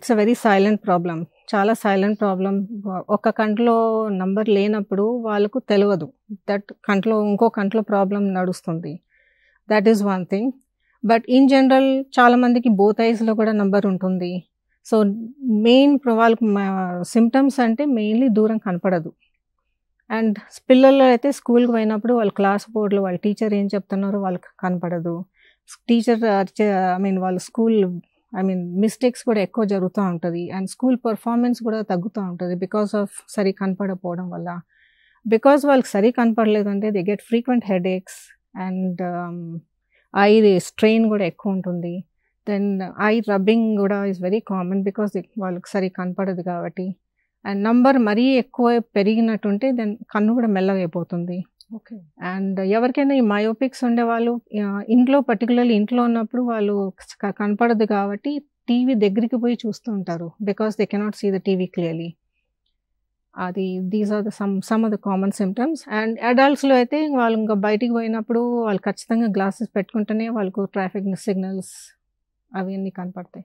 It's a very silent problem. చాలా silent problem. ఒక కంట్లో నంబర్ లేనప్పుడు వాళ్ళకు తెలవదు. ఇంకో కంట్లో ప్రాబ్లమ్ నడుస్తుంది. That is one thing. But in general చాలా మందికి బోత్ ఐస్‌లో కూడా నంబర్ ఉంటుంది. సో, వాళ్ళకి సింప్టమ్స్ అంటే మెయిన్‌లీ దూరం కనపడదు. అండ్ పిల్లలు అయితే స్కూల్‌కి పోయినప్పుడు వాళ్ళ క్లాస్ బోర్డ్‌లో వాళ్ళ టీచర్ ఏం చెప్తున్నారో వాళ్ళకి కనపడదు. టీచర్ వాళ్ళ మిస్టేక్స్ కూడా ఎక్కువ జరుగుతూ ఉంటది. అండ్ స్కూల్ పెర్ఫార్మెన్స్ కూడా తగ్గుతూ ఉంటది. బికాస్ ఆఫ్ సరిగ్గా కనపడకపోవడం వల్ల. బికాస్ వాళ్ళకి సరిగ్గా కనపడలేదంటే they get frequent headaches and eye strain కూడా ఎక్కువ ఉంటుంది. దెన్ ఐ రబ్బింగ్ కూడా ఈస్ వెరీ కామన్ బికాస్ వాళ్ళకి సరిగ్గా కనపడదు కాబట్టి. అండ్ నంబర్ మరీ ఎక్కువ పెరిగినట్టుంటే దెన్ కన్ను కూడా మెల్లగైపోతుంది. ఓకే. అండ్ ఎవరికైనా ఈ మయోపిక్స్ ఉండేవాళ్ళు పర్టికులర్లీ ఇంట్లో ఉన్నప్పుడు వాళ్ళు కనపడదు కాబట్టి టీవీ దగ్గరికి పోయి చూస్తూ ఉంటారు. Because they cannot see the TV clearly. These are some of the common symptoms. And అడల్ట్స్‌లో అయితే వాళ్ళు ఇంకా బయటికి పోయినప్పుడు వాళ్ళు ఖచ్చితంగా గ్లాసెస్ పెట్టుకుంటేనే వాళ్ళకు ట్రాఫిక్ సిగ్నల్స్ అవన్నీ కనపడతాయి.